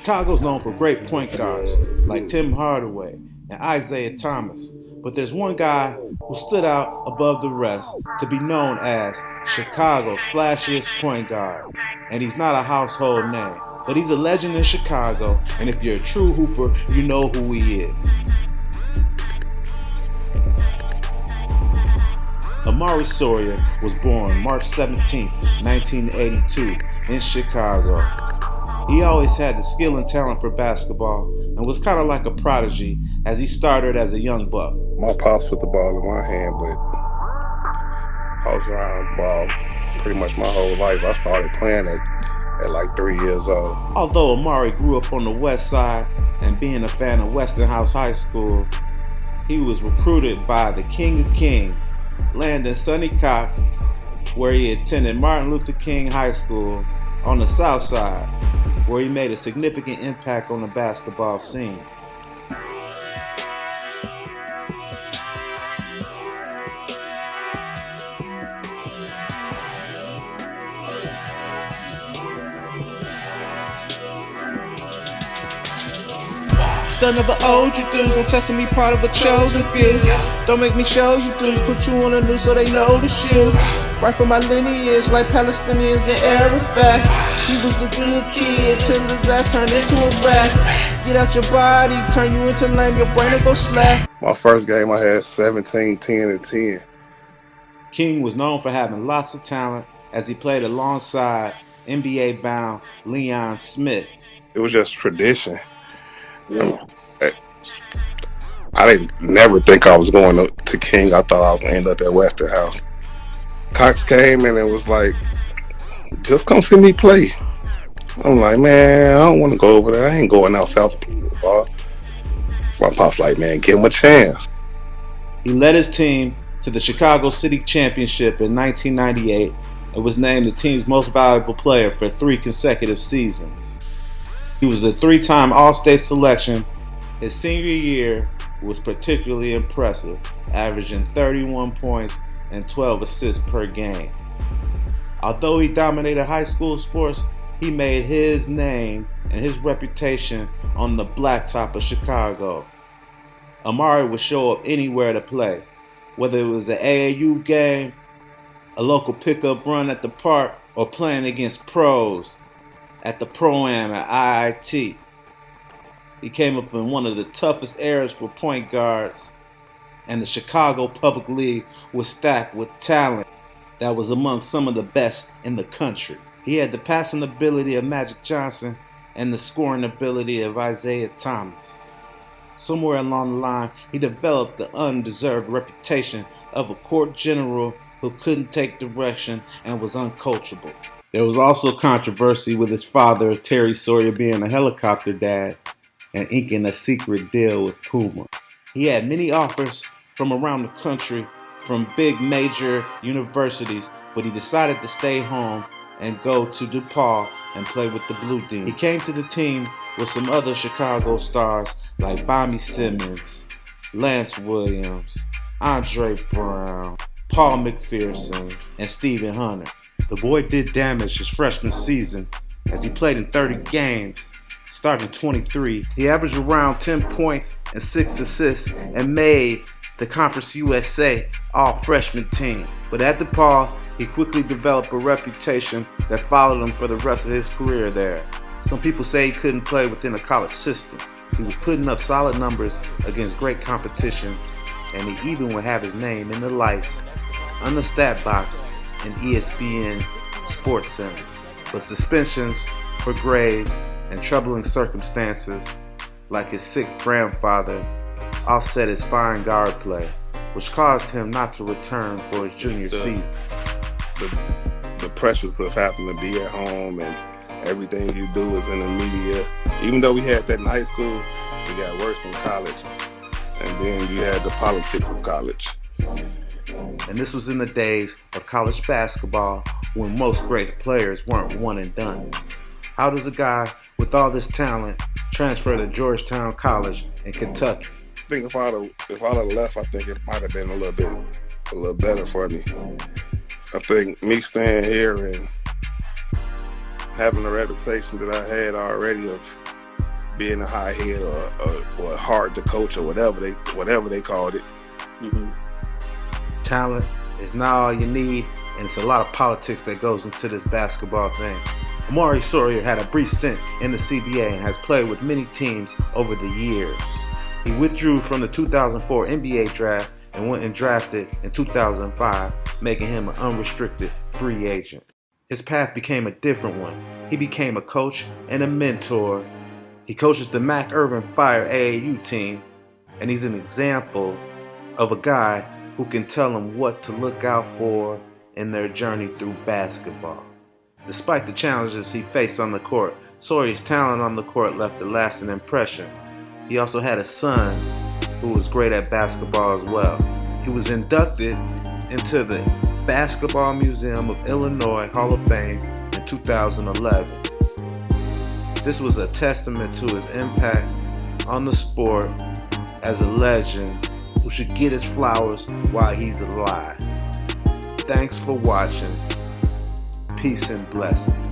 Chicago's known for great point guards like Tim Hardaway and Isaiah Thomas, but there's one guy who stood out above the rest to be known as Chicago's flashiest point guard. And he's not a household name, but he's a legend in Chicago, and if you're a true hooper, you know who he is. Imari Sawyer was born March 17, 1982 in Chicago. He always had the skill and talent for basketball and was kind of like a prodigy as he started as a young buck. My pops put the ball in my hand, but I was around the ball pretty much my whole life. I started playing at like 3 years old. Although Imari grew up on the west side and being a fan of Westinghouse High School, he was recruited by the King of Kings, Landon Sonny Cox, where he attended Martin Luther King High School on the south side, where he made a significant impact on the basketball scene. Still never owed you dues, don't test me part of a chosen few. Don't make me show you dues, put you on the news so they notice you. Right from my lineage, like Palestinians in Arafat. He was a good kid till his ass turned into a rat. Get out your body, turn you into lame, your brain will go slack. My first game I had 17, 10, and 10. King was known for having lots of talent as he played alongside NBA-bound Leon Smith. It was just tradition. I didn't never think I was going to King. I thought I was going to end up at Westinghouse. Cox came and it was like, just come see me play. I'm like, man, I don't want to go over there. I ain't going out south. My pop's like, man, give him a chance. He led his team to the Chicago City Championship in 1998 and was named the team's most valuable player for 3 consecutive seasons. He was a 3-time All-State selection. His senior year was particularly impressive, averaging 31 points and 12 assists per game. Although he dominated high school sports, he made his name and his reputation on the blacktop of Chicago. Imari would show up anywhere to play, whether it was an AAU game, a local pickup run at the park, or playing against pros at the Pro-Am at IIT. He came up in one of the toughest eras for point guards, and the Chicago Public League was stacked with talent that was among some of the best in the country. He had the passing ability of Magic Johnson and the scoring ability of Isaiah Thomas. Somewhere along the line, he developed the undeserved reputation of a court general who couldn't take direction and was uncoachable. There was also controversy with his father, Terry Sawyer, being a helicopter dad and inking a secret deal with Puma. He had many offers from around the country from big major universities, but he decided to stay home and go to DePaul and play with the Blue Demon. He came to the team with some other Chicago stars like Bobby Simmons, Lance Williams, Andre Brown, Paul McPherson, and Stephen Hunter. The boy did damage his freshman season as he played in 30 games, starting 23. He averaged around 10 points and 6 assists and made the Conference USA all-freshman team. But at DePaul, he quickly developed a reputation that followed him for the rest of his career there. Some people say he couldn't play within a college system. He was putting up solid numbers against great competition, and he even would have his name in the lights, on the stat box, and ESPN Sports Center. But suspensions for grades and troubling circumstances, like his sick grandfather, offset his fine guard play, which caused him not to return for his junior season. The pressures of having to be at home and everything you do is in the media. Even though we had that in high school, it got worse in college. And then you had the politics of college. And this was in the days of college basketball when most great players weren't one and done. How does a guy with all this talent transfer to Georgetown College in Kentucky? I think if I'd have left, I think it might have been a little better for me. I think me staying here and having the reputation that I had already of being a high head or hard to coach or whatever they called it. Mm-hmm. Talent is not all you need, and it's a lot of politics that goes into this basketball thing. Imari Sawyer had a brief stint in the CBA and has played with many teams over the years. He withdrew from the 2004 NBA draft and went and drafted in 2005, making him an unrestricted free agent. His path became a different one. He became a coach and a mentor. He coaches the Mac Irvin Fire AAU team, and he's an example of a guy who can tell them what to look out for in their journey through basketball. Despite the challenges he faced on the court, Sawyer's talent on the court left a lasting impression. He also had a son who was great at basketball as well. He was inducted into the Basketball Museum of Illinois Hall of Fame in 2011. This was a testament to his impact on the sport as a legend who should get his flowers while he's alive. Thanks for watching. Peace and blessings.